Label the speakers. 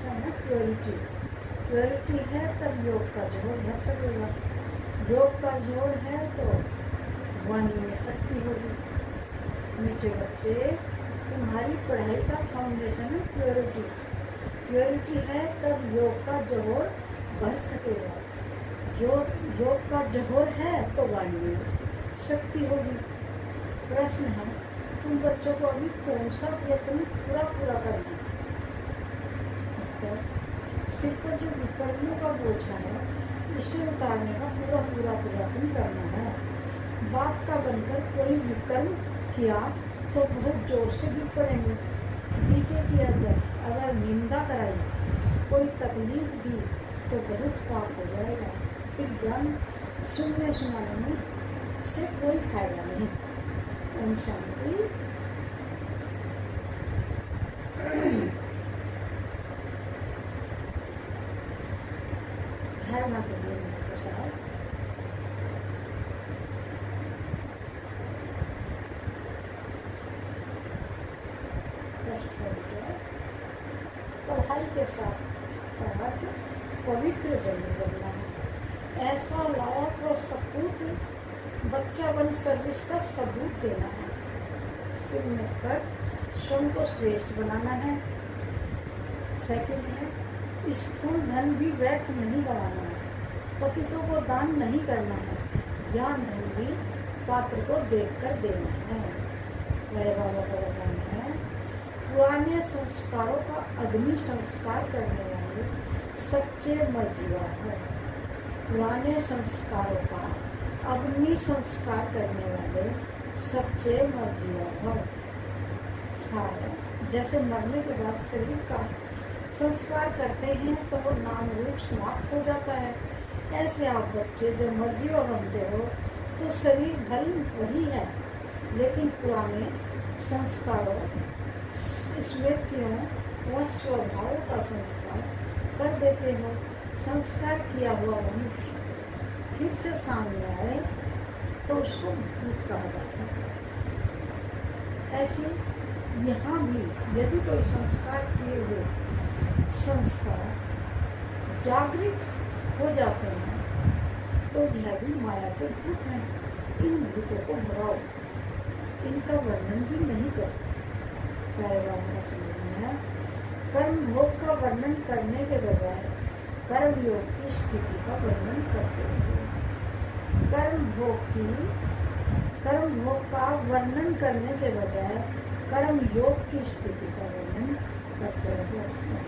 Speaker 1: Formation है purity. Purity है तब योग का जोर भर सकेगा। योग का जोर है तो वाणी में शक्ति होगी। मीठे बच्चे, तुम्हारी पढ़ाई का फाउंडेशन है प्योरिटी। प्योरिटी है तब योग का जोर बढ़ सकेगा। जो योग का जोर है तो वाणी में शक्ति होगी। प्रश्न है, तुम बच्चों को अभी कौन सा प्रयत्न पूरा करना है? सिर पर जो विकर्मों का बोझा है उसे उतारने का पूरा प्रयत्न करना है। बाप का बनकर कोई विकर्म किया तो बहुत जोर से गिर पड़ेंगे। पीके की अगर निंदा कराई, कोई तकलीफ दी तो बहुत पाप हो जाएगा। फिर ज्ञान सुनने सुनाने में से कोई फायदा नहीं। ओम शांति। धारणा के लिए मुझे साहब पढ़ाई के साथ पवित्र जन्म बनना है। ऐसा लायक और सपूत बच्चा बन सर्विस का सबूत देना है। सिर में कर स्वयं को श्रेष्ठ बनाना है। सेकंड है, स्थूल धन भी व्यर्थ नहीं गवाना है। पतितों को दान नहीं करना है। ज्ञान धन भी पात्र को देखकर देना है। मेरे बाबा का वरदान है, पुराने संस्कारों का अग्नि संस्कार करने वाले सच्चे मर्जीवा है। पुराने संस्कारों का अग्नि संस्कार करने वाले सच्चे मर्जीवा है। सारे जैसे मरने के बाद शरीर का संस्कार करते हैं तो वो नाम रूप समाप्त हो जाता है। ऐसे आप बच्चे जब मर्जीवा बनते हो तो शरीर भले वही है, लेकिन पुराने संस्कारों, स्मृतियों व स्वभाव का संस्कार कर देते हो। संस्कार किया हुआ मनुष्य फिर से सामने आए तो उसको भूत कहा जाता है। ऐसे यहाँ भी यदि कोई संस्कार किए हुए संस्कार जागृत हो जाते हैं तो यह भी माया के भूत हैं। इन भूतों को भगाओ, इनका वर्णन भी नहीं करो। समझना है, कर्म भोग का वर्णन करने के बजाय कर्म योग की स्थिति का वर्णन करते हैं। कर्म भोग का वर्णन करने के बजाय कर्म योग की स्थिति का वर्णन करते हैं।